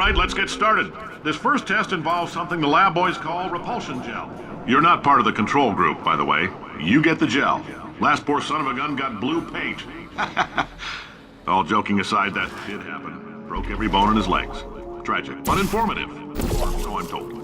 Right, let's get started. This first test involves something the lab boys call repulsion gel. You're not part of the control group, by the way. You get the gel. Last poor son of a gun got blue paint. All joking aside, that did happen. Broke every bone in his legs. Tragic, but informative. Or so I'm told.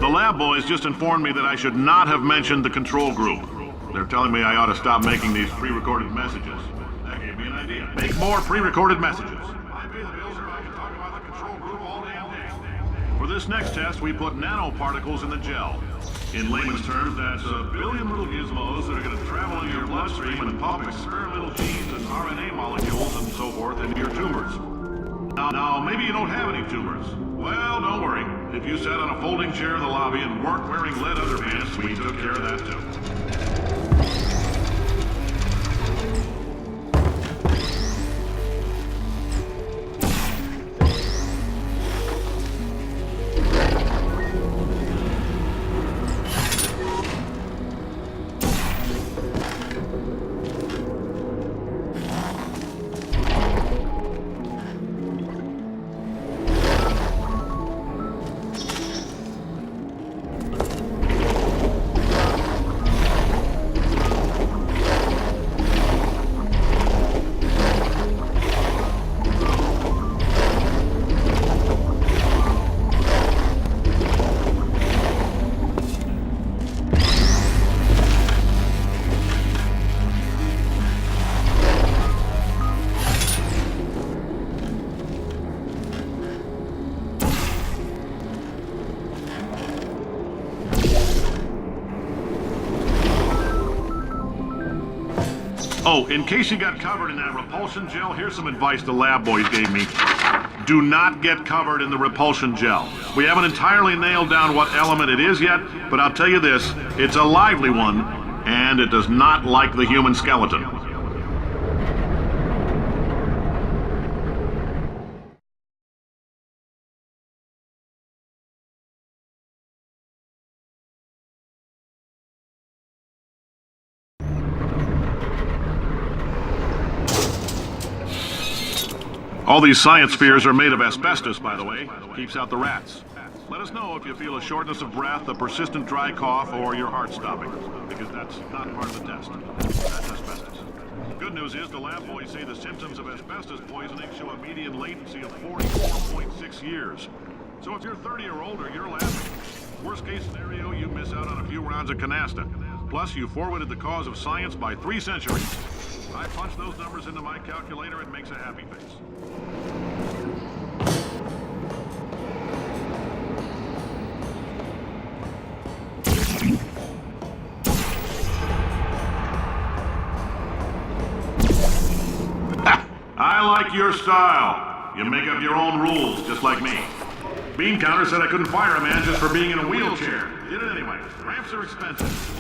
The lab boys just informed me that I should not have mentioned the control group. They're telling me I ought to stop making these pre-recorded messages. That gave me an idea. Make more pre-recorded messages. I pay the bills or I can talk about the control group all damn day. For this next test, we put nanoparticles in the gel. In layman's terms, that's a billion little gizmos that are going to travel in your bloodstream and pump experimental genes and RNA molecules and so forth into your tumors. Now, maybe you don't have any tumors. Well, don't worry. If you sat on a folding chair in the lobby and weren't wearing lead underpants, we took care of that too. Oh, in case you got covered in that repulsion gel, here's some advice the lab boys gave me. Do not get covered in the repulsion gel. We haven't entirely nailed down what element it is yet, but I'll tell you this, it's a lively one, and it does not like the human skeleton. All these science spheres are made of asbestos, by the way. Keeps out the rats. Let us know if you feel a shortness of breath, a persistent dry cough, or your heart stopping, because that's not part of the test. That's asbestos. Good news is the lab boys say the symptoms of asbestos poisoning show a median latency of 44.6 years. So if you're 30 or older, you're laughing. Worst case scenario, you miss out on a few rounds of canasta. Plus, you forwarded the cause of science by 3 centuries. I punch those numbers into my calculator, it makes a happy face. I like your style. You make up your own rules, just like me. Bean Counter said I couldn't fire a man just for being in a wheelchair. Did it anyway. Ramps are expensive.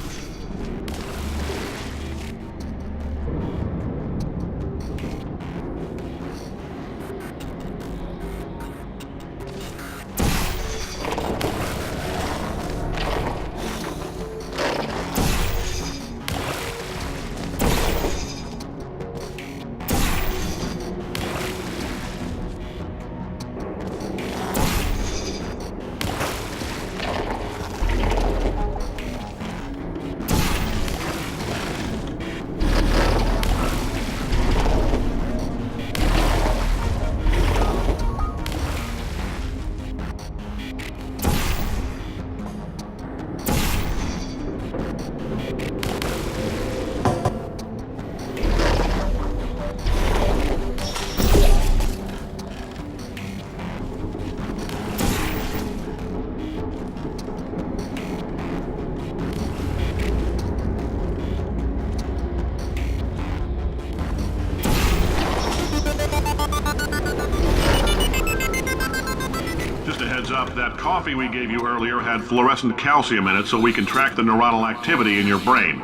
Up, that coffee we gave you earlier had fluorescent calcium in it so we can track the neuronal activity in your brain.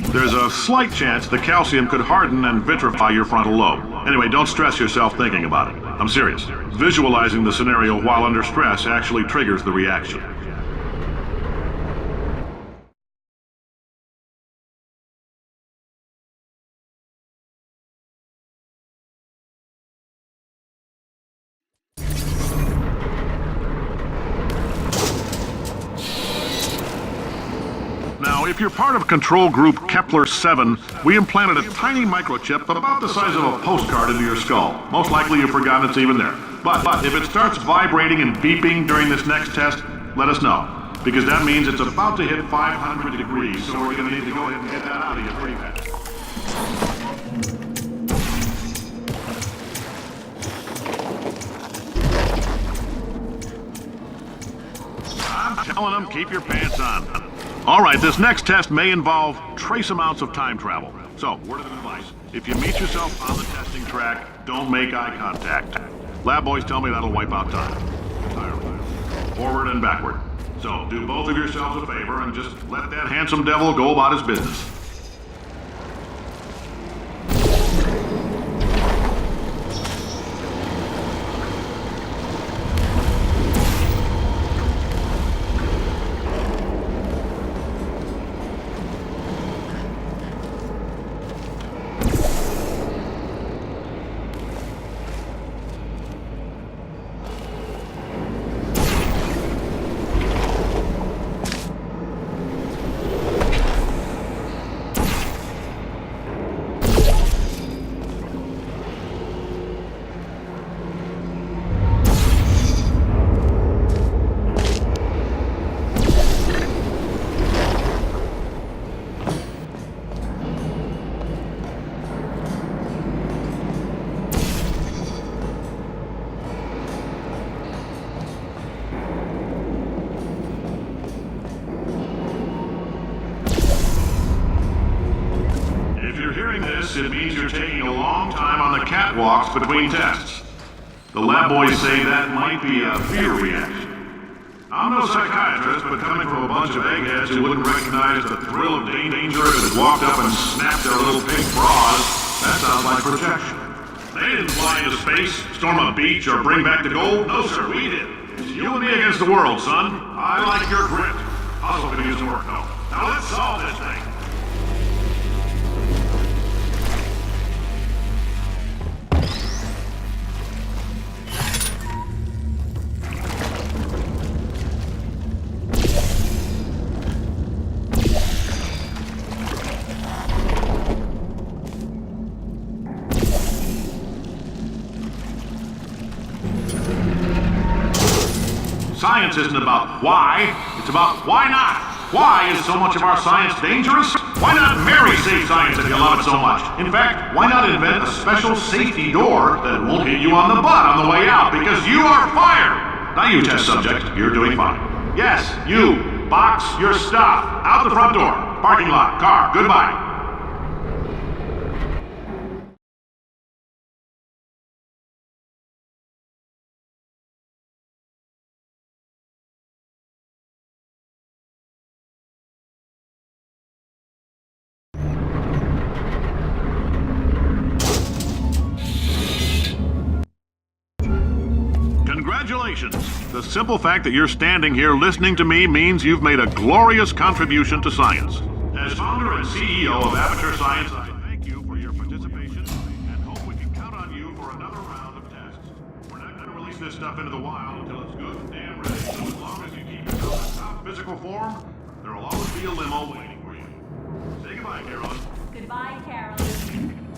There's a slight chance the calcium could harden and vitrify your frontal lobe. Anyway, don't stress yourself thinking about it. I'm serious. Visualizing the scenario while under stress actually triggers the reaction. Now, if you're part of Control Group Kepler-7, we implanted a tiny microchip about the size of a postcard into your skull. Most likely you've forgotten it's even there. But if it starts vibrating and beeping during this next test, let us know. Because that means it's about to hit 500 degrees, so we're going to need to go ahead and get that out of you pretty fast. I'm telling them, keep your pants on. All right, this next test may involve trace amounts of time travel. So, word of advice, if you meet yourself on the testing track, don't make eye contact. Lab boys tell me that'll wipe out time entirely. Forward and backward. So, do both of yourselves a favor and just let that handsome devil go about his business. It means you're taking a long time on the catwalks between tests. The lab boys say that might be a fear reaction. I'm no psychiatrist, but coming from a bunch of eggheads who wouldn't recognize the thrill of danger if it walked up and snapped their little pink bras, that sounds like projection. They didn't fly into space, storm a beach, or bring back the gold. No, sir, we did. It's you and me against the world, son. I like your grit. I was hoping to use some work, though. Now let's solve this thing. Science isn't about why, it's about why not. Why is so much of our science dangerous? Why not marry safe science if you love it so much? In fact, why not invent a special safety door that won't hit you on the butt on the way out because you are fired? Now you, test subject, you're doing fine. Yes, you, box your stuff. Out the front door. Parking lot, car, goodbye. Congratulations! The simple fact that you're standing here listening to me means you've made a glorious contribution to science. As founder and CEO of Aperture Science, I thank you for your participation and hope we can count on you for another round of tests. We're not going to release this stuff into the wild until it's good and damn ready, so as long as you keep yourself in top physical form, there will always be a limo waiting for you. Say goodbye, Carolyn. Goodbye, Carolyn.